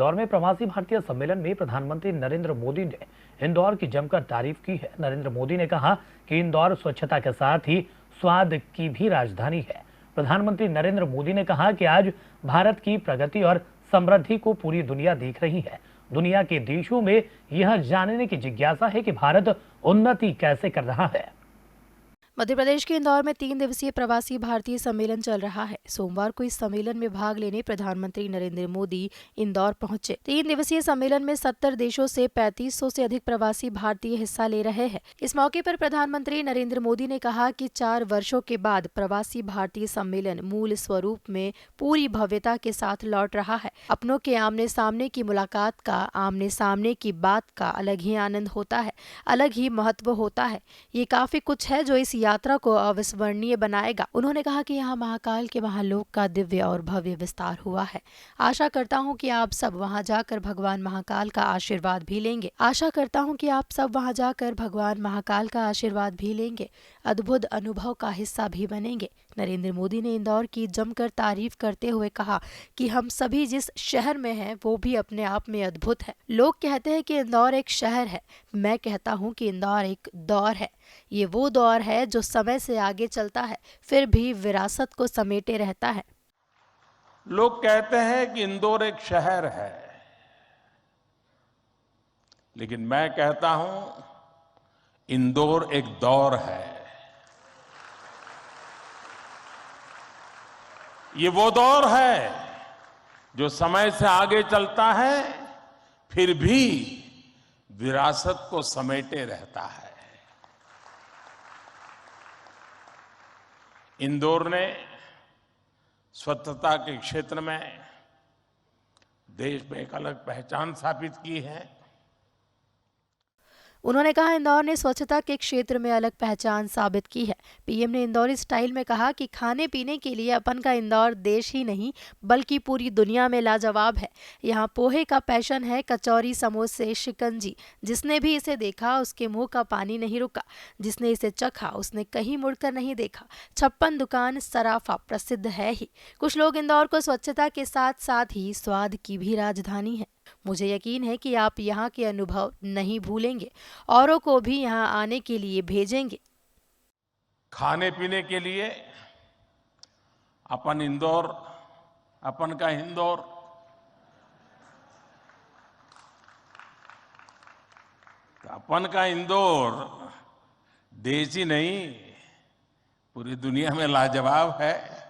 इंदौर में प्रवासी भारतीय सम्मेलन में प्रधानमंत्री नरेंद्र मोदी ने इंदौर की जमकर तारीफ की है। नरेंद्र मोदी ने कहा कि इंदौर स्वच्छता के साथ ही स्वाद की भी राजधानी है। प्रधानमंत्री नरेंद्र मोदी ने कहा कि आज भारत की प्रगति और समृद्धि को पूरी दुनिया देख रही है। दुनिया के देशों में यह जानने की जिज्ञासा है कि भारत उन्नति कैसे कर रहा है। मध्य प्रदेश के इंदौर में 3 दिवसीय प्रवासी भारतीय सम्मेलन चल रहा है। सोमवार को इस सम्मेलन में भाग लेने प्रधानमंत्री नरेंद्र मोदी इंदौर पहुंचे। 3 दिवसीय सम्मेलन में 70 देशों से 3500 से अधिक प्रवासी भारतीय हिस्सा ले रहे हैं। इस मौके पर प्रधानमंत्री नरेंद्र मोदी ने कहा कि 4 वर्षों के बाद प्रवासी भारतीय सम्मेलन मूल स्वरूप में पूरी भव्यता के साथ लौट रहा है। अपनों के आमने सामने की मुलाकात का, आमने सामने की बात का अलग ही आनंद होता है, अलग ही महत्व होता है। ये काफी कुछ है जो इस यात्रा को अविस्मरणीय बनाएगा। उन्होंने कहा कि यहाँ महाकाल के महालोक का दिव्य और भव्य विस्तार हुआ है। आशा करता हूँ कि आप सब वहाँ जाकर भगवान महाकाल का आशीर्वाद भी लेंगे। अद्भुत अनुभव का हिस्सा भी बनेंगे। नरेंद्र मोदी ने इंदौर की जमकर तारीफ करते हुए कहा कि हम सभी जिस शहर में हैं वो भी अपने आप में अद्भुत है। लोग कहते हैं कि इंदौर एक शहर है, मैं कहता हूँ कि इंदौर एक दौर है। ये वो दौर है जो समय से आगे चलता है, फिर भी विरासत को समेटे रहता है। लोग कहते हैं कि इंदौर एक शहर है, लेकिन मैं कहता हूं इंदौर एक दौर है। ये वो दौर है जो समय से आगे चलता है, फिर भी विरासत को समेटे रहता है। इंदौर ने स्वच्छता के क्षेत्र में देश में एक अलग पहचान स्थापित की है। उन्होंने कहा इंदौर ने स्वच्छता के क्षेत्र में अलग पहचान साबित की है। पीएम ने इंदौरी स्टाइल में कहा कि खाने पीने के लिए अपन का इंदौर देश ही नहीं बल्कि पूरी दुनिया में लाजवाब है। यहाँ पोहे का पैशन है, कचौरी, समोसे, शिकंजी। जिसने भी इसे देखा उसके मुंह का पानी नहीं रुका। जिसने इसे चखा उसने कहीं मुड़कर नहीं देखा। 56 दुकान सराफा प्रसिद्ध है ही। कुछ लोग इंदौर को स्वच्छता के साथ साथ ही स्वाद की भी राजधानी है। मुझे यकीन है कि आप यहाँ के अनुभव नहीं भूलेंगे, औरों को भी यहाँ आने के लिए भेजेंगे। खाने पीने के लिए अपन इंदौर, अपन का इंदौर अपन का इंदौर देश ही नहीं पूरी दुनिया में लाजवाब है।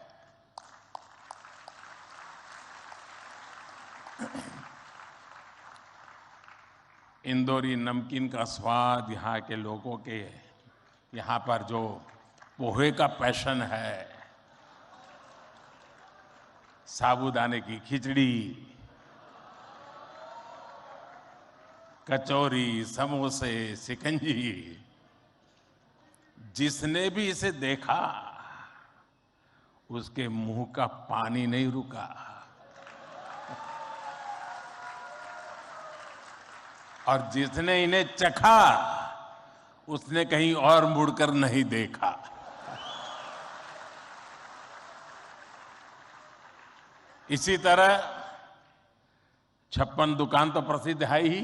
इंदौरी नमकीन का स्वाद, यहाँ के लोगों के यहाँ पर जो पोहे का पैशन है, साबूदाने की खिचड़ी, कचौरी, समोसे, शिकंजी, जिसने भी इसे देखा उसके मुंह का पानी नहीं रुका और जिसने इन्हें चखा उसने कहीं और मुड़कर नहीं देखा। इसी तरह 56 दुकान तो प्रसिद्ध है ही,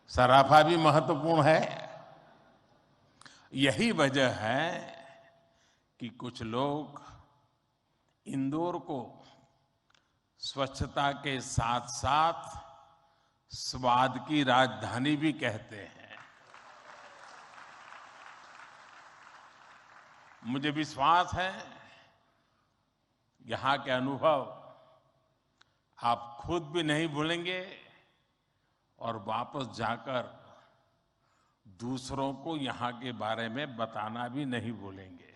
सराफा भी महत्वपूर्ण है। यही वजह है कि कुछ लोग इंदौर को स्वच्छता के साथ साथ स्वाद की राजधानी भी कहते हैं। मुझे विश्वास है यहाँ के अनुभव आप खुद भी नहीं भूलेंगे और वापस जाकर दूसरों को यहाँ के बारे में बताना भी नहीं भूलेंगे।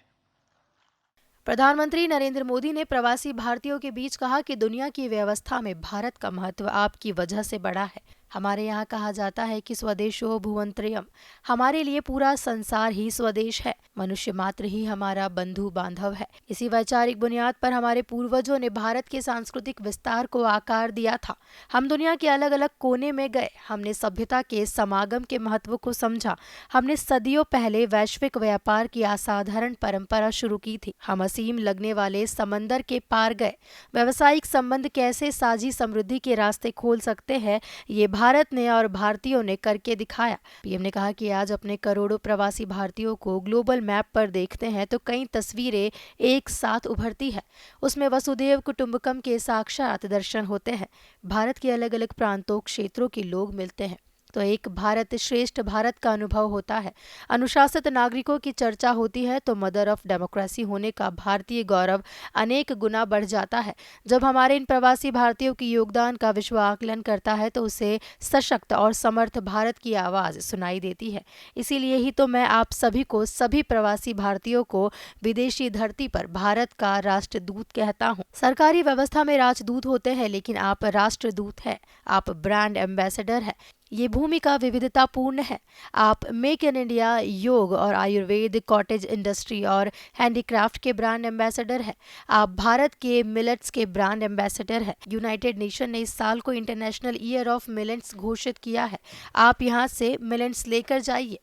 प्रधानमंत्री नरेंद्र मोदी ने प्रवासी भारतीयों के बीच कहा कि दुनिया की व्यवस्था में भारत का महत्व आपकी वजह से बड़ा है। हमारे यहाँ कहा जाता है कि स्वदेशो भुवनत्रयम। हमारे लिए पूरा संसार ही स्वदेश है। मनुष्य मात्र ही हमारा बंधु बांधव है। इसी वैचारिक बुनियाद पर हमारे पूर्वजों ने भारत के सांस्कृतिक विस्तार को आकार दिया था। हम दुनिया के अलग अलग कोने में गए, हमने सभ्यता के समागम के महत्व को समझा। हमने सदियों पहले वैश्विक व्यापार की असाधारण परंपरा शुरू की थी। हम असीम लगने वाले समंदर के पार गए। व्यावसायिक संबंध कैसे साझी समृद्धि के रास्ते खोल सकते हैं, ये भारत ने और भारतीयों ने करके दिखाया। पीएम ने कहा कि आज अपने करोड़ों प्रवासी भारतीयों को ग्लोबल मैप पर देखते हैं तो कई तस्वीरें एक साथ उभरती है। उसमें वसुधैव कुटुंबकम के साक्षात दर्शन होते हैं। भारत के अलग अलग प्रांतों क्षेत्रों के लोग मिलते हैं तो एक भारत श्रेष्ठ भारत का अनुभव होता है। अनुशासित नागरिकों की चर्चा होती है तो मदर ऑफ डेमोक्रेसी होने का भारतीय गौरव अनेक गुना बढ़ जाता है। जब हमारे इन प्रवासी भारतीयों की योगदान का विश्व आकलन करता है तो उसे सशक्त और समर्थ भारत की आवाज सुनाई देती है। इसीलिए ही तो मैं आप सभी को, सभी प्रवासी भारतीयों को विदेशी धरती पर भारत का राष्ट्रदूत कहता हूँ। सरकारी व्यवस्था में राजदूत होते हैं, लेकिन आप राष्ट्रदूत हैं। आप ब्रांड एम्बेसडर हैं। ये भूमिका विविधतापूर्ण है। आप मेक इन इंडिया, योग और आयुर्वेद, कॉटेज इंडस्ट्री और हैंडीक्राफ्ट के ब्रांड एम्बेसडर हैं। आप भारत के मिलेट्स के ब्रांड एम्बेसडर हैं। यूनाइटेड नेशन ने इस साल को इंटरनेशनल ईयर ऑफ मिलेट्स घोषित किया है। आप यहाँ से मिलेट्स लेकर जाइए।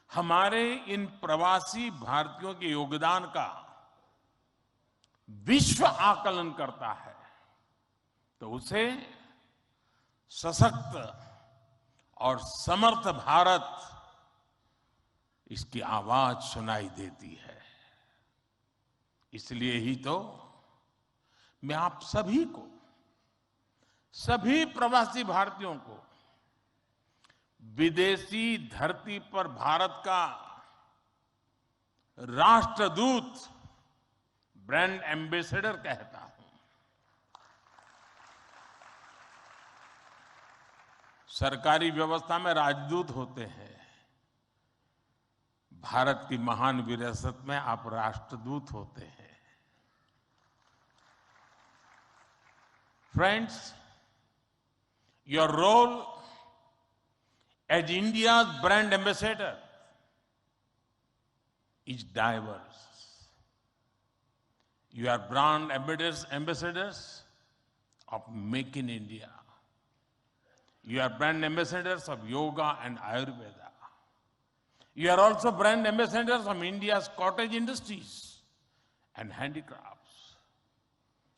हमारे इन प्रवासी भारतीयों के योगदान का विश्व आकलन करता है तो उसे सशक्त और समर्थ भारत, इसकी आवाज सुनाई देती है। इसलिए ही तो मैं आप सभी को, सभी प्रवासी भारतीयों को विदेशी धरती पर भारत का राष्ट्रदूत, ब्रांड एम्बेसडर कहता हूं। सरकारी व्यवस्था में राजदूत होते हैं। भारत की महान विरासत में आप राष्ट्रदूत होते हैं। Friends, your role as India's brand ambassador is diverse. You are brand ambassadors of Make in India. You are brand ambassadors of yoga and Ayurveda. You are also brand ambassadors of India's cottage industries and handicrafts.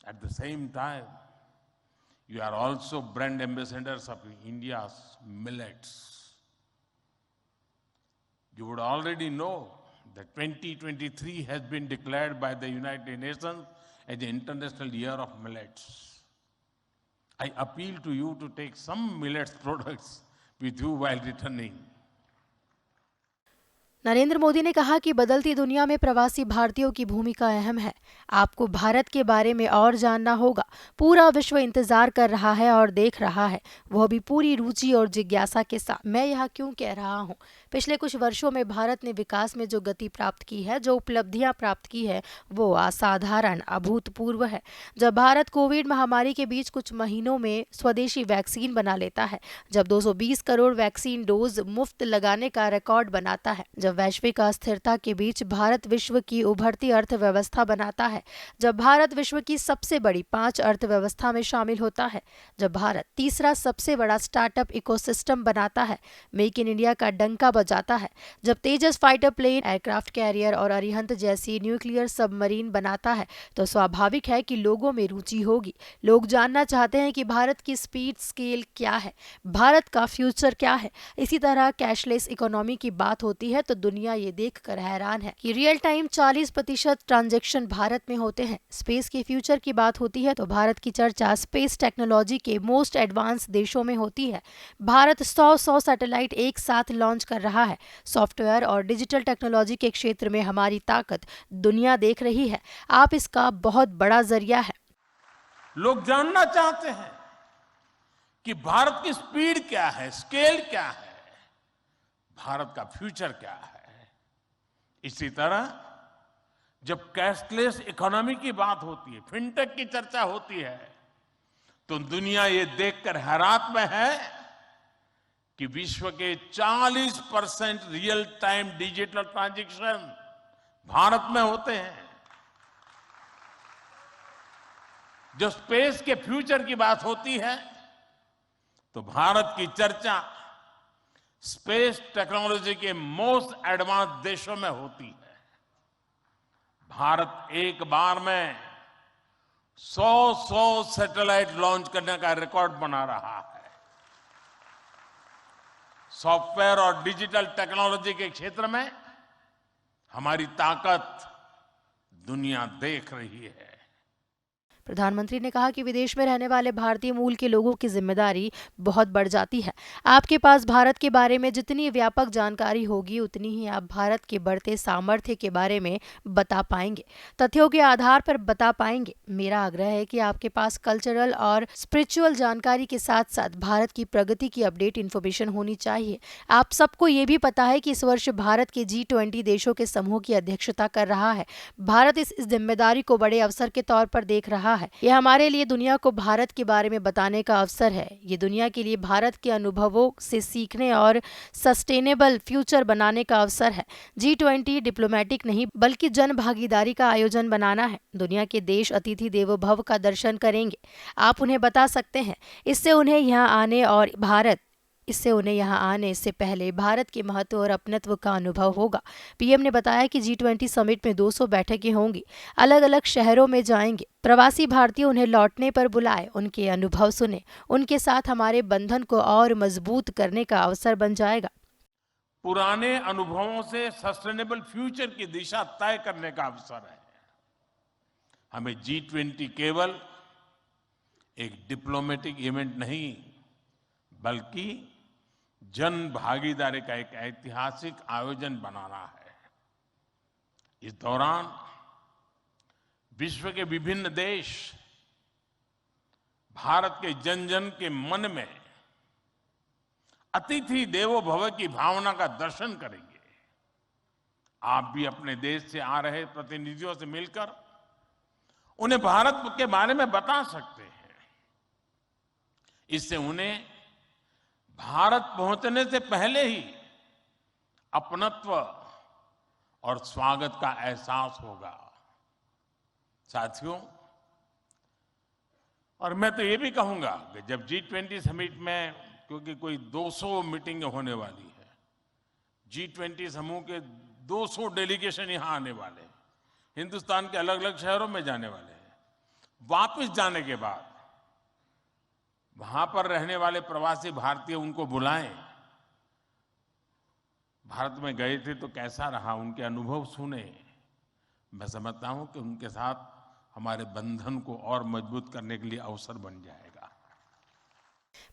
At the same time, you are also brand ambassadors of India's millets. You would already know that 2023 has been declared by the United Nations as the International Year of Millets. I appeal to you to take some millets products with you while returning. Narendra Modi ने कहा कि बदलती दुनिया में प्रवासी भारतीयों की भूमिका अहम है। आपको भारत के बारे में और जानना होगा। पूरा विश्व इंतजार कर रहा है और देख रहा है, वह भी पूरी रुचि और जिज्ञासा के साथ। मैं यह क्यों कह रहा हूँ? पिछले कुछ वर्षों में भारत ने विकास में जो गति प्राप्त की है, जो उपलब्धियां प्राप्त की है, वो असाधारण, अभूतपूर्व है। जब भारत कोविड महामारी के बीच कुछ महीनों में स्वदेशी वैक्सीन बना लेता है, जब 220 करोड़ वैक्सीन डोज मुफ्त लगाने का रिकॉर्ड बनाता है, जब वैश्विक अस्थिरता के बीच भारत विश्व की उभरती अर्थव्यवस्था बनाता है, जब भारत विश्व की सबसे बड़ी 5 अर्थव्यवस्था में शामिल होता है, जब भारत तीसरा सबसे बड़ा स्टार्टअप इकोसिस्टम बनाता है, मेक इन इंडिया का डंका बजाता है, जब तेजस फाइटर प्लेन, एयरक्राफ्ट कैरियर और अरिहंत जैसी न्यूक्लियर सबमरीन बनाता है, तो स्वाभाविक है कि लोगों में रुचि होगी। लोग जानना चाहते हैं कि भारत की स्पीड स्केल क्या है, भारत का फ्यूचर क्या है। इसी तरह कैशलेस इकोनॉमी की बात होती है तो दुनिया ये देखकर हैरान है कि रियल टाइम 40% ट्रांजैक्शन भारत में होते हैं। स्पेस के फ्यूचर की बात होती है तो भारत की चर्चा स्पेस टेक्नोलॉजी के मोस्ट एडवांस देशों में होती है। भारत 100 सैटेलाइट एक साथ लॉन्च कर रहा है। सॉफ्टवेयर और डिजिटल टेक्नोलॉजी के क्षेत्र में हमारी ताकत दुनिया देख रही है। आप इसका बहुत बड़ा जरिया है। लोग जानना चाहते हैं कि भारत की स्पीड क्या है, स्केल क्या है, भारत का फ्यूचर क्या है। इसी तरह जब कैशलेस इकोनॉमी की बात होती है, फिनटेक की चर्चा होती है, तो दुनिया ये देखकर हैरात में है कि विश्व के 40% real time digital transaction Bharat में होते हैं। जो स्पेस के फ्यूचर की बात होती है तो भारत की चर्चा स्पेस टेक्नोलॉजी के मोस्ट एडवांस देशों में होती है। भारत एक बार में 100 सैटेलाइट लॉन्च करने का रिकॉर्ड बना रहा है। सॉफ्टवेयर और डिजिटल टेक्नोलॉजी के क्षेत्र में हमारी ताकत दुनिया देख रही है। प्रधानमंत्री ने कहा कि विदेश में रहने वाले भारतीय मूल के लोगों की जिम्मेदारी बहुत बढ़ जाती है। आपके पास भारत के बारे में जितनी व्यापक जानकारी होगी उतनी ही आप भारत के बढ़ते सामर्थ्य के बारे में बता पाएंगे, तथ्यों के आधार पर बता पाएंगे। मेरा आग्रह है कि आपके पास कल्चरल और स्पिरिचुअल जानकारी के साथ साथ भारत की प्रगति की अपडेट इन्फॉर्मेशन होनी चाहिए। आप सबको ये भी पता है कि इस वर्ष भारत के G20 देशों के समूह की अध्यक्षता कर रहा है। भारत इस जिम्मेदारी को बड़े अवसर के तौर पर देख रहा है। यह हमारे लिए दुनिया को भारत के बारे में बताने का अवसर है। ये दुनिया के लिए भारत के अनुभवों से सीखने और सस्टेनेबल फ्यूचर बनाने का अवसर है। G20 डिप्लोमेटिक नहीं बल्कि जन भागीदारी का आयोजन बनाना है। दुनिया के देश अतिथि देवो भव का दर्शन करेंगे। आप उन्हें बता सकते हैं। इससे उन्हें यहाँ आने से पहले भारत के महत्व और अपनत्व का अनुभव होगा। पीएम ने बताया कि G20 समिट में 200 बैठकें होंगी, अलग अलग शहरों में जाएंगे। प्रवासी भारतीय उन्हें लौटने पर बुलाए, उनके अनुभव सुने, उनके साथ हमारे बंधन को और मजबूत करने का अवसर बन जाएगा। पुराने अनुभवों से सस्टेनेबल फ्यूचर की दिशा तय करने का अवसर है। हमें G20 केवल एक डिप्लोमेटिक इवेंट नहीं बल्कि जन भागीदारी का एक ऐतिहासिक आयोजन बनाना है। इस दौरान विश्व के विभिन्न देश भारत के जन जन के मन में अतिथि देवो भव की भावना का दर्शन करेंगे। आप भी अपने देश से आ रहे प्रतिनिधियों से मिलकर उन्हें भारत के बारे में बता सकते हैं। इससे उन्हें भारत पहुंचने से पहले ही अपनत्व और स्वागत का एहसास होगा। साथियों, और मैं तो ये भी कहूंगा कि जब G20 समिट में, क्योंकि कोई 200 मीटिंग होने वाली है, G20 समूह के 200 डेलीगेशन यहां आने वाले हैं, हिंदुस्तान के अलग अलग शहरों में जाने वाले हैं। वापस जाने के बाद वहां पर रहने वाले प्रवासी भारतीय उनको बुलाएं। भारत में गए थे तो कैसा रहा, उनके अनुभव सुने। मैं समझता हूं कि उनके साथ हमारे बंधन को और मजबूत करने के लिए अवसर बन जाएगा।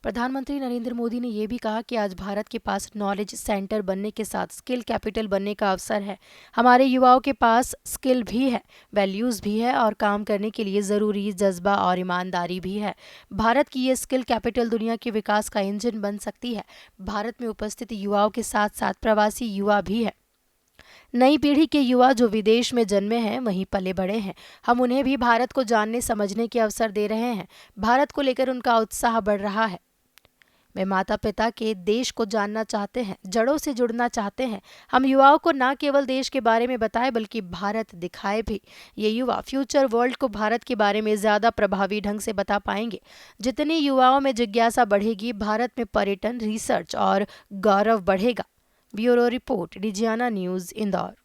प्रधानमंत्री नरेंद्र मोदी ने यह भी कहा कि आज भारत के पास नॉलेज सेंटर बनने के साथ स्किल कैपिटल बनने का अवसर है। हमारे युवाओं के पास स्किल भी है, वैल्यूज भी है और काम करने के लिए जरूरी जज्बा और ईमानदारी भी है। भारत की ये स्किल कैपिटल दुनिया के विकास का इंजन बन सकती है। भारत में उपस्थित युवाओं के साथ साथ प्रवासी युवा भी है। नई पीढ़ी के युवा जो विदेश में जन्मे हैं, वहीं पले बड़े हैं। हम उन्हें भी भारत को जानने समझने के अवसर दे रहे हैं। भारत को लेकर उनका उत्साह बढ़ रहा है। वे माता पिता के देश को जानना चाहते हैं, जड़ों से जुड़ना चाहते हैं। हम युवाओं को न केवल देश के बारे में बताएं बल्कि भारत दिखाए भी। ये युवा फ्यूचर वर्ल्ड को भारत के बारे में ज्यादा प्रभावी ढंग से बता पाएंगे। जितनी युवाओं में जिज्ञासा बढ़ेगी, भारत में पर्यटन, रिसर्च और गौरव बढ़ेगा। Bureau report, Digiana news, Indore.